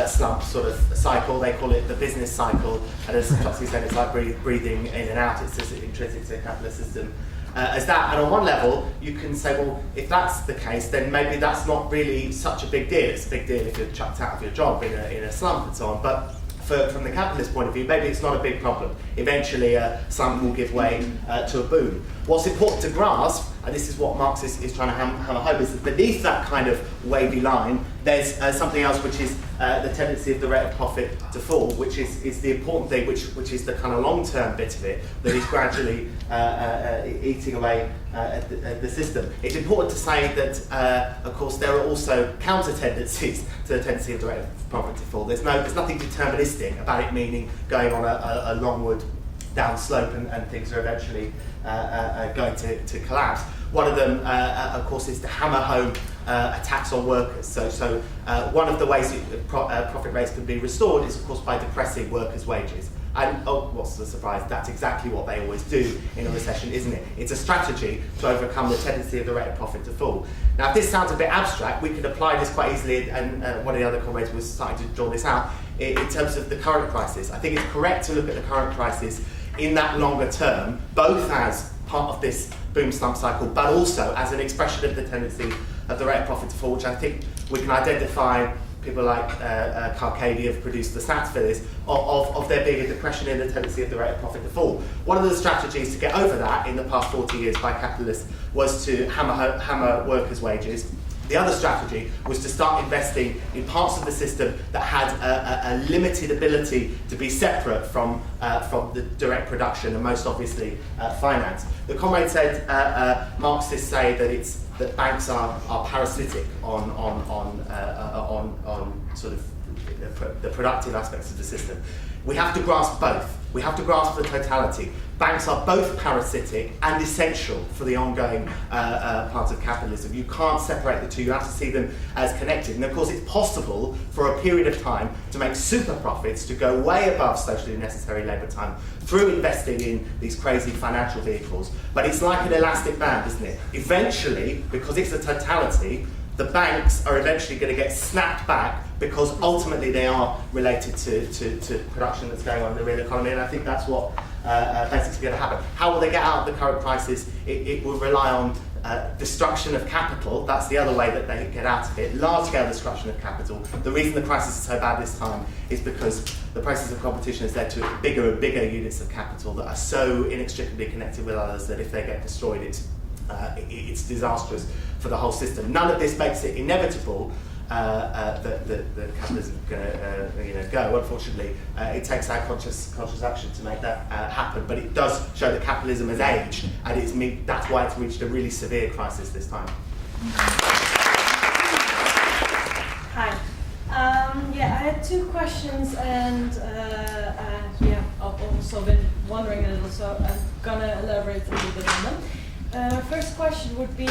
slump sort of cycle. They call it the business cycle, and as Trotsky said, it's like breathing in and out. It's just intrinsic to the capitalist system. As that, and on one level, you can say, well, if that's the case, then maybe that's not really such a big deal. It's a big deal if you're chucked out of your job in a slump and so on. But from the capitalist point of view, maybe it's not a big problem. Eventually, a slump will give way to a boom. What's important to grasp, and this is what Marx is trying to hammer home, is that beneath that kind of wavy line, there's something else, which is the tendency of the rate of profit to fall, which is the important thing, which is the kind of long-term bit of it that is gradually eating away at the system. It's important to say that, of course, there are also counter-tendencies to the tendency of the rate of profit to fall. There's nothing deterministic about it, meaning going on a longward down slope and things are eventually going to collapse. One of them, of course, is to hammer home a tax on workers. So one of the ways profit rates can be restored is, of course, by depressing workers' wages. And what's the surprise? That's exactly what they always do in a recession, isn't it? It's a strategy to overcome the tendency of the rate of profit to fall. Now, if this sounds a bit abstract, we could apply this quite easily, and one of the other comrades was starting to draw this out in terms of the current crisis. I think it's correct to look at the current crisis in that longer term, both as part of this boom slump cycle, but also as an expression of the tendency of the rate of profit to fall, which I think we can identify. People like Carcadi have produced the stats for this, of there being a depression in the tendency of the rate of profit to fall. One of the strategies to get over that in the past 40 years by capitalists was to hammer workers' wages. The other strategy was to start investing in parts of the system that had a limited ability to be separate from the direct production, and most obviously finance. The comrade said Marxists say that banks are parasitic on sort of the productive aspects of the system. We have to grasp both. We have to grasp the totality. Banks are both parasitic and essential for the ongoing part of capitalism. You can't separate the two. You have to see them as connected. And of course, it's possible for a period of time to make super profits, to go way above socially necessary labour time through investing in these crazy financial vehicles. But it's like an elastic band, isn't it? Eventually, because it's a totality, the banks are eventually going to get snapped back because ultimately they are related to production that's going on in the real economy, and I think that's what basically going to happen. How will they get out of the current crisis? It will rely on destruction of capital. That's the other way that they get out of it. Large-scale destruction of capital. The reason the crisis is so bad this time is because the process of competition has led to bigger and bigger units of capital that are so inextricably connected with others that if they get destroyed, it's disastrous for the whole system. None of this makes it inevitable that capitalism is going to go. Unfortunately, it takes our conscious action to make that happen. But it does show that capitalism has aged, and that's why it's reached a really severe crisis this time. Hi. I had two questions, and I've also been wondering a little, so I'm gonna elaborate a little bit on them. First question would be,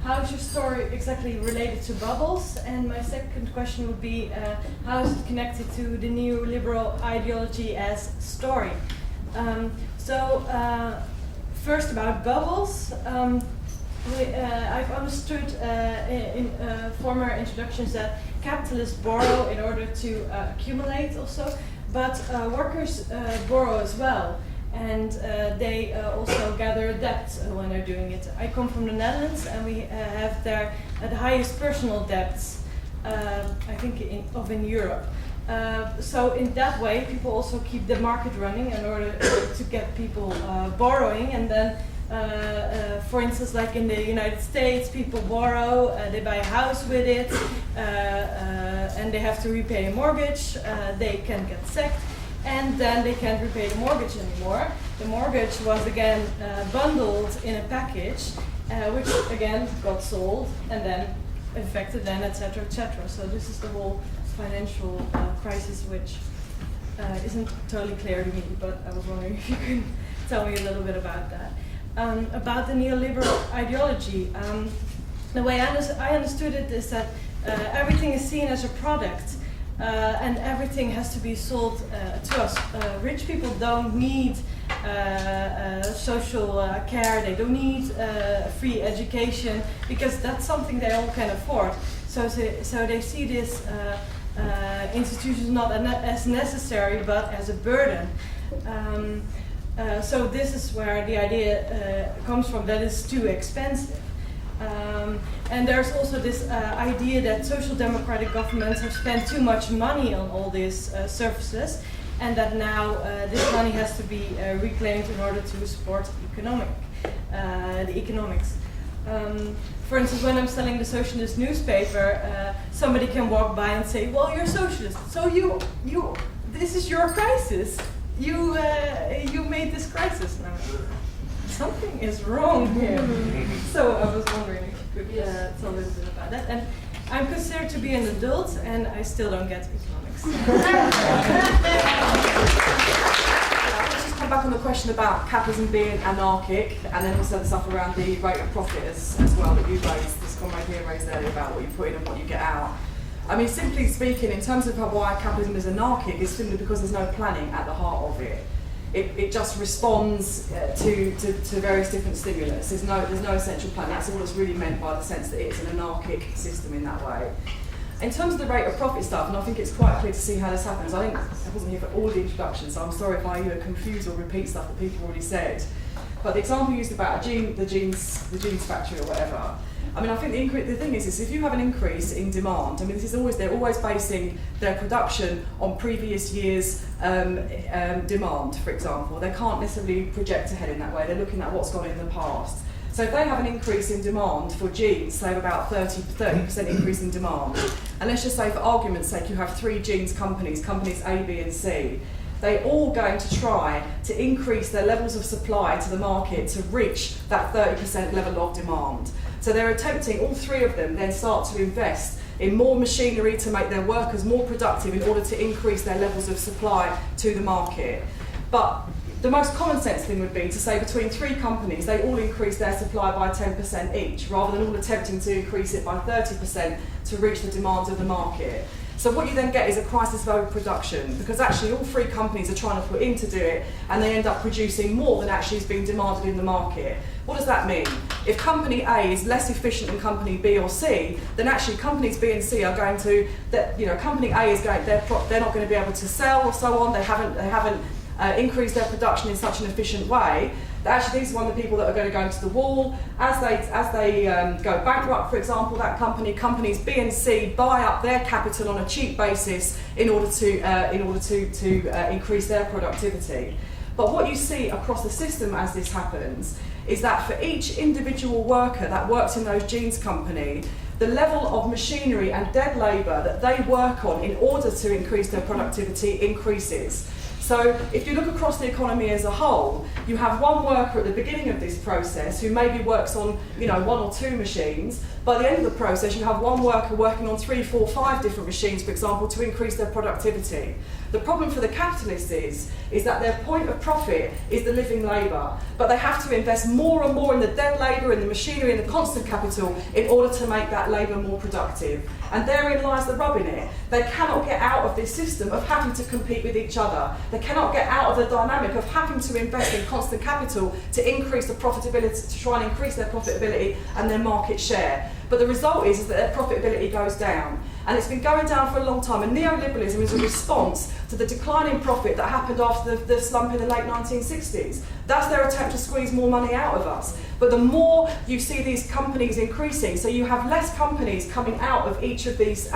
how is your story exactly related to bubbles? And my second question would be, how is it connected to the neoliberal ideology as story? First about bubbles. I've understood in former introductions that capitalists borrow in order to accumulate also, but workers borrow as well. And they also gather debt when they're doing it. I come from the Netherlands, and we have there the highest personal debts, I think, in Europe. So in that way, people also keep the market running in order to get people borrowing, and then For instance, like in the United States, people borrow, they buy a house with it, and they have to repay a mortgage. They can get sacked, and then they can't repay the mortgage anymore. The mortgage was again bundled in a package, which again got sold, and then affected them, etc., etc. So this is the whole financial crisis, which isn't totally clear to me, but I was wondering if you could tell me a little bit about that. About the neoliberal ideology, the way I understood it is that everything is seen as a product, and everything has to be sold to us. Rich people don't need social care, they don't need free education, because that's something they all can afford. So they see this institutions not as necessary, but as a burden. So this is where the idea comes from, that it's too expensive. And there's also this idea that social democratic governments have spent too much money on all these services, and that now this money has to be reclaimed in order to support the economics. For instance, when I'm selling the Socialist newspaper, somebody can walk by and say, "Well, you're socialist, so this is your crisis. You made this crisis now. Something is wrong here." So I was wondering if you could tell a little bit about that. And I'm considered to be an adult, and I still don't get economics. Let's just come back on the question about capitalism being anarchic, and then also the stuff around the rate of profit as well that you raised, this comrade here raised earlier about what you put in and what you get out. I mean, simply speaking, in terms of why capitalism is anarchic, is simply because there's no planning at the heart of it. It just responds to various different stimulus. There's no essential plan. That's all that's really meant by the sense that it's an anarchic system in that way. In terms of the rate of profit stuff, and I think it's quite clear to see how this happens. I think I wasn't here for all the introductions, so I'm sorry if I either confuse or repeat stuff that people already said. But the example used about the jeans factory or whatever. I mean, I think the thing is if you have an increase in demand, I mean, they're always basing their production on previous years' demand, for example. They can't necessarily project ahead in that way. They're looking at what's gone in the past. So if they have an increase in demand for jeans, say about 30% increase in demand, and let's just say for argument's sake you have 3 jeans companies A, B and C, they're all going to try to increase their levels of supply to the market to reach that 30% level of demand. So they're attempting, all 3 of them, then start to invest in more machinery to make their workers more productive in order to increase their levels of supply to the market. But the most common sense thing would be to say between 3 companies, they all increase their supply by 10% each, rather than all attempting to increase it by 30% to reach the demands of the market. So what you then get is a crisis of overproduction, because actually all 3 companies are trying to put in to do it, and they end up producing more than actually is being demanded in the market. What does that mean? If company A is less efficient than company B or C, then actually companies B and C are going to, company A is going, they're not going to be able to sell or so on. They haven't increased their production in such an efficient way. That actually these are one of the people that are going to go into the wall. As they go bankrupt, for example, that companies B and C buy up their capital on a cheap basis in order to increase their productivity. But what you see across the system as this happens is that for each individual worker that works in those jeans company, the level of machinery and dead labour that they work on in order to increase their productivity increases. So if you look across the economy as a whole, you have one worker at the beginning of this process who maybe works on 1 or 2 machines. By the end of the process, you have one worker working on 3, 4, 5 different machines, for example, to increase their productivity. The problem for the capitalists is that their point of profit is the living labour, but they have to invest more and more in the dead labour, in the machinery, in the constant capital in order to make that labour more productive. And therein lies the rub in it. They cannot get out of this system of having to compete with each other. They cannot get out of the dynamic of having to invest in constant capital to increase the profitability, to try and increase their profitability and their market share. But the result is that their profitability goes down. And it's been going down for a long time. And neoliberalism is a response to the decline in profit that happened after the slump in the late 1960s. That's their attempt to squeeze more money out of us. But the more you see these companies increasing, so you have less companies coming out of each of these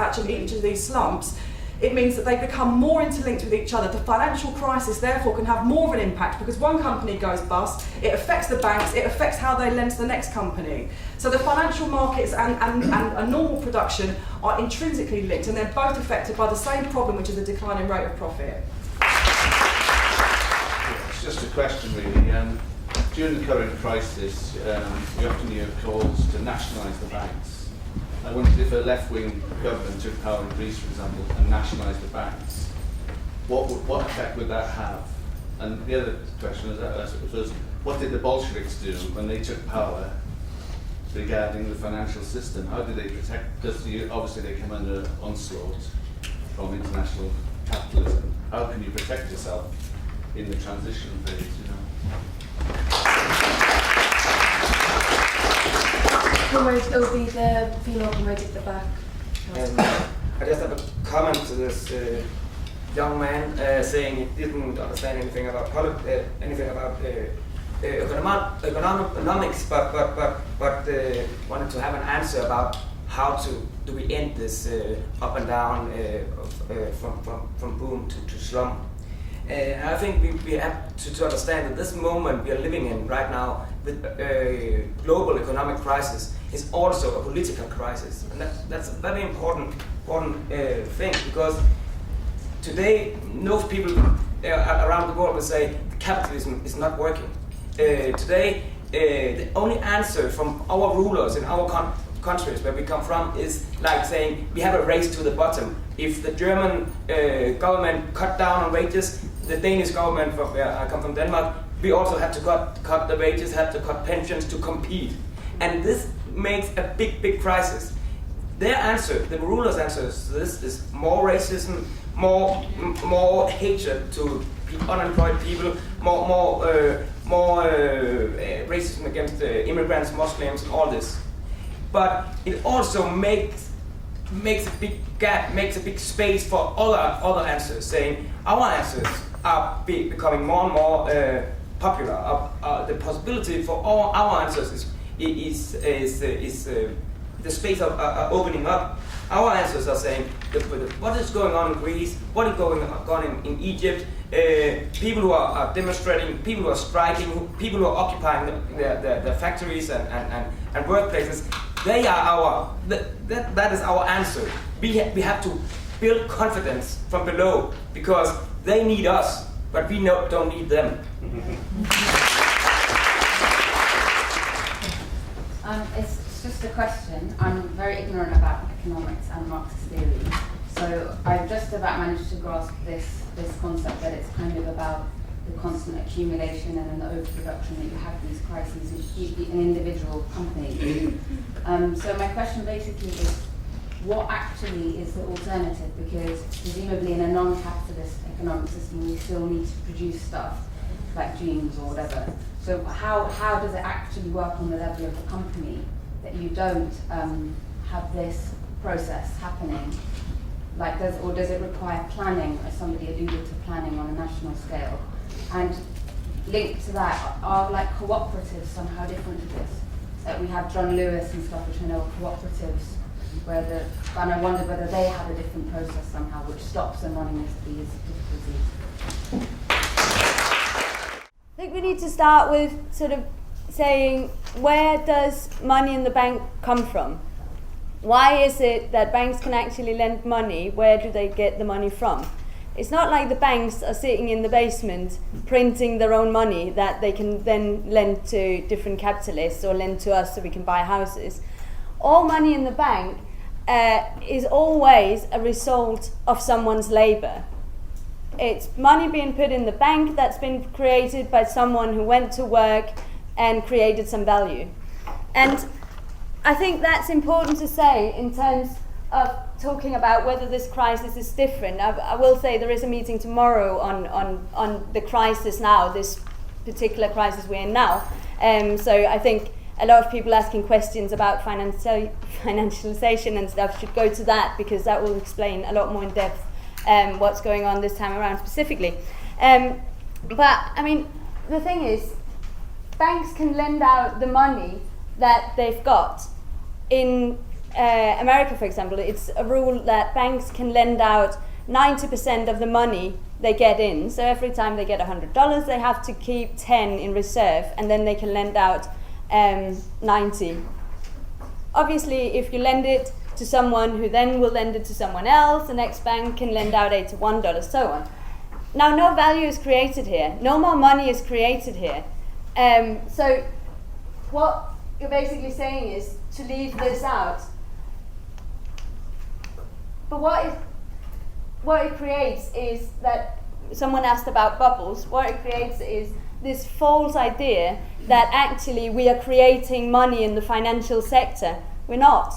slumps, it means that they become more interlinked with each other. The financial crisis therefore can have more of an impact because one company goes bust, it affects the banks, it affects how they lend to the next company. So the financial markets and a normal production are intrinsically linked, and they're both affected by the same problem, which is a declining rate of profit. It's just a question really. During the current crisis, we often hear calls to nationalise the banks. I wondered if a left-wing government took power in Greece, for example, and nationalised the banks, what effect would that have? And the other question was, what did the Bolsheviks do when they took power regarding the financial system? How did they protect, because obviously they come under onslaught from international capitalism. How can you protect yourself in the transition phase, you know? It will be the female comrade at the back. I just have a comment to this young man saying he didn't understand anything about economics, but wanted to have an answer about how do we end this up and down from boom to slump. I think we have to understand that this moment we are living in right now with a global economic crisis is also a political crisis, and that's a very important thing, because today most people around the world will say capitalism is not working. Today the only answer from our rulers in our countries where we come from is like saying we have a race to the bottom. If the German government cut down on wages, the Danish government, from where I come from Denmark, we also have to cut the wages, have to cut pensions to compete. And this makes a big crisis. Their answer, the rulers' answer to this is more racism, more hatred to unemployed people, more racism against immigrants, Muslims, and all this. But it also makes a big gap, makes a big space for other answers, saying our answers are becoming more and more popular. The possibility for all our answers is the space of opening up. Our answers are saying what is going on in Greece, what is going on in Egypt, people who are demonstrating, people who are striking, people who are occupying the factories and workplaces. They are that is our answer. We have to build confidence from below, because they need us, but we don't need them. It's just a question. I'm very ignorant about economics and Marxist theory, so I've just about managed to grasp this concept that it's kind of about the constant accumulation and then the overproduction, that you have these crises in individual companies. So my question basically is, what actually is the alternative? Because presumably in a non-capitalist economic system we still need to produce stuff like jeans or whatever. So how does it actually work on the level of the company that you don't have this process happening? Like does it require planning, as somebody alluded to planning on a national scale? And linked to that, are like cooperatives somehow different to this? That we have John Lewis and stuff, which I know are cooperatives, and I wondered whether they have a different process somehow which stops them running into these difficulties. I think we need to start with sort of saying, where does money in the bank come from? Why is it that banks can actually lend money? Where do they get the money from? It's not like the banks are sitting in the basement printing their own money that they can then lend to different capitalists or lend to us so we can buy houses. All money in the bank is always a result of someone's labor. It's money being put in the bank that's been created by someone who went to work and created some value. And I think that's important to say in terms of talking about whether this crisis is different. I will say there is a meeting tomorrow on the crisis now, this particular crisis we're in now. So I think a lot of people asking questions about financialization and stuff should go to that, because that will explain a lot more in depth what's going on this time around specifically. But I mean, the thing is, banks can lend out the money that they've got. In America, for example, it's a rule that banks can lend out 90% of the money they get in. So every time they get $100, they have to keep 10 in reserve, and then they can lend out 90. Obviously, if you lend it to someone who then will lend it to someone else, the next bank can lend out $81, so on. Now, no value is created here. No more money is created here. So what you're basically saying is to leave this out. But what it creates is that, someone asked about bubbles, what it creates is this false idea that actually we are creating money in the financial sector. We're not.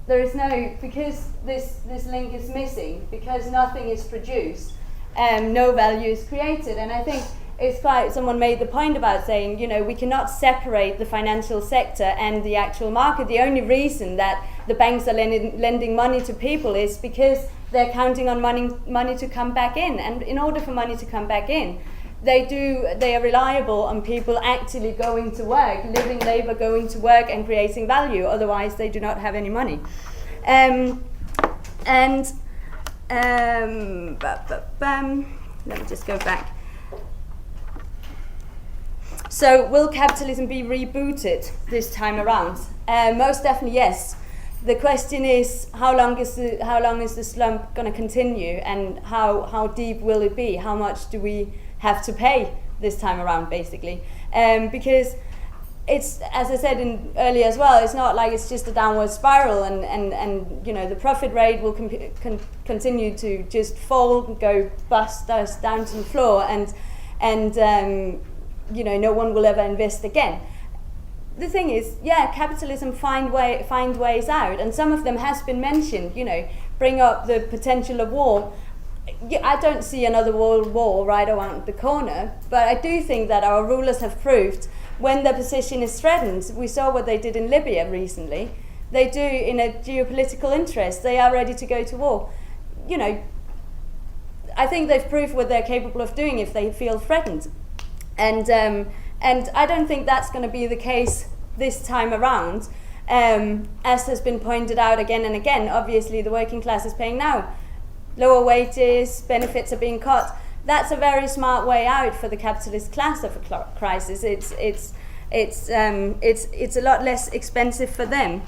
There is no, because this link is missing, because nothing is produced, no value is created. And I think it's quite, someone made the point about saying, we cannot separate the financial sector and the actual market. The only reason that the banks are lending money to people is because they're counting on money to come back in. And in order for money to come back in, they are reliable on people actually going to work, living labor, going to work and creating value. Otherwise, they do not have any money. Let me just go back. So, will capitalism be rebooted this time around? Most definitely, yes. The question is, how long is the slump going to continue, and how deep will it be? How much do we have to pay this time around, basically? Because it's, as I said earlier as well, it's not like it's just a downward spiral, and the profit rate will continue to just fall, go bust us down to the floor, and no one will ever invest again. The thing is, capitalism find ways out, and some of them has been mentioned. Bring up the potential of war. I don't see another world war right around the corner, but I do think that our rulers have proved when their position is threatened. We saw what they did in Libya recently. They do in a geopolitical interest. They are ready to go to war. I think they've proved what they're capable of doing if they feel threatened. And I don't think that's going to be the case this time around. As has been pointed out again and again, obviously the working class is paying now. Lower wages, benefits are being cut. That's a very smart way out for the capitalist class of a crisis. It's a lot less expensive for them.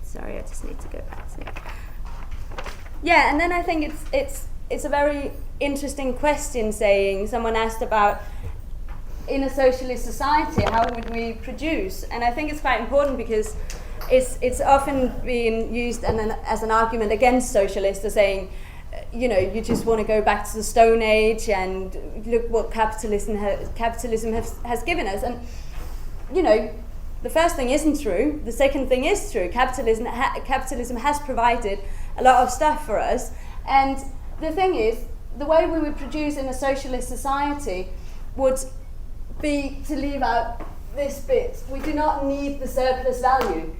Sorry, I just need to go back to it. Yeah, and then I think it's a very interesting question. Someone asked about, in a socialist society, how would we produce? And I think it's quite important because it's often being used as an argument against socialists, as saying, you just want to go back to the Stone Age and look what capitalism has given us. And the first thing isn't true. The second thing is true. Capitalism has provided a lot of stuff for us. And the thing is, the way we would produce in a socialist society would be to leave out this bit. We do not need the surplus value.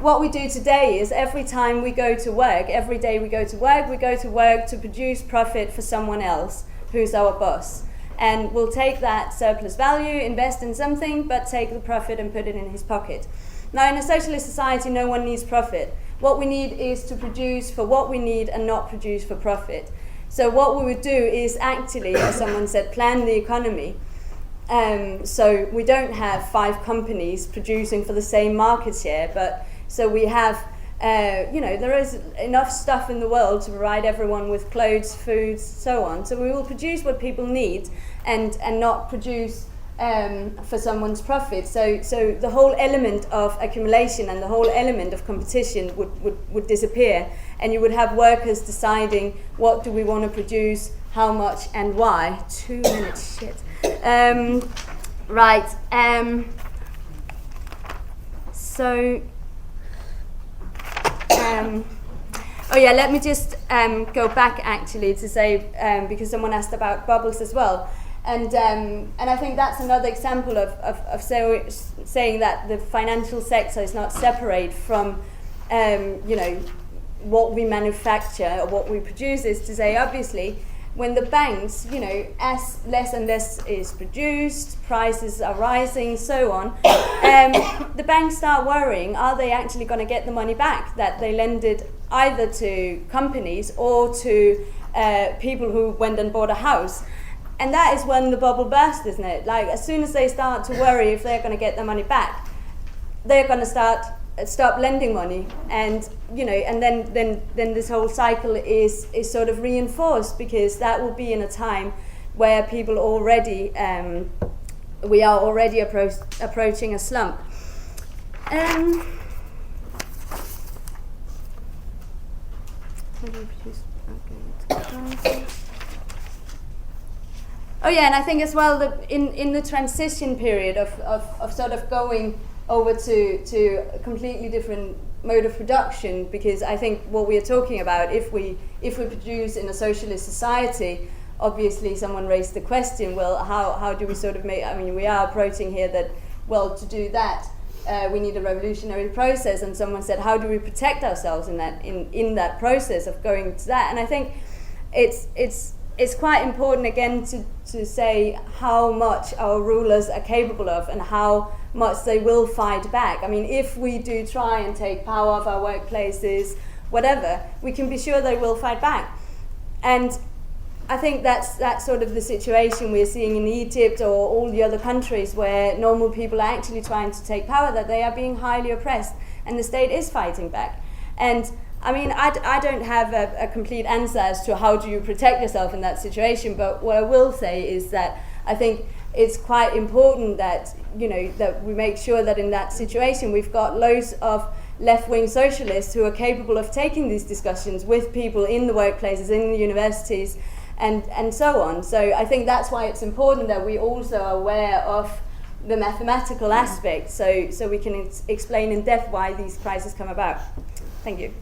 What we do today is every time we go to work, every day we go to work to produce profit for someone else who's our boss. And we'll take that surplus value, invest in something, but take the profit and put it in his pocket. Now, in a socialist society, no one needs profit. What we need is to produce for what we need and not produce for profit. So what we would do is actually, as someone said, plan the economy. So we don't have 5 companies producing for the same market share, but so we have, there is enough stuff in the world to provide everyone with clothes, food, so on. So we will produce what people need and not produce for someone's profit. So the whole element of accumulation and the whole element of competition would disappear, and you would have workers deciding what do we want to produce, how much and why. 2 minutes, shit. Right. Let me just go back actually to say, because someone asked about bubbles as well. And I think that's another example of saying that the financial sector is not separate from, what we manufacture or what we produce. Is to say, obviously, when the banks, as less and less is produced, prices are rising, so on, the banks start worrying, are they actually going to get the money back that they lended either to companies or to people who went and bought a house? And that is when the bubble bursts, isn't it? Like, as soon as they start to worry if they're going to get their money back, they're going to stop lending money, and and then this whole cycle is sort of reinforced, because that will be in a time where people already we are already approaching a slump. Oh yeah, and I think as well that in the transition period of sort of going over to a completely different mode of production, because I think what we are talking about, if we produce in a socialist society, obviously someone raised the question, well, how do we sort of make, we are approaching here that, well, to do that we need a revolutionary process, and someone said, how do we protect ourselves in that process of going to that? And I think it's quite important again to say how much our rulers are capable of and how much they will fight back. If we do try and take power of our workplaces, whatever, we can be sure they will fight back. And I think that's sort of the situation we're seeing in Egypt or all the other countries where normal people are actually trying to take power, that they are being highly oppressed and the state is fighting back. And I don't have a complete answer as to how do you protect yourself in that situation, but what I will say is that I think it's quite important that that we make sure that in that situation we've got loads of left-wing socialists who are capable of taking these discussions with people in the workplaces, in the universities, and so on. So I think that's why it's important that we also are aware of the mathematical aspect, so we can explain in depth why these crises come about. Thank you.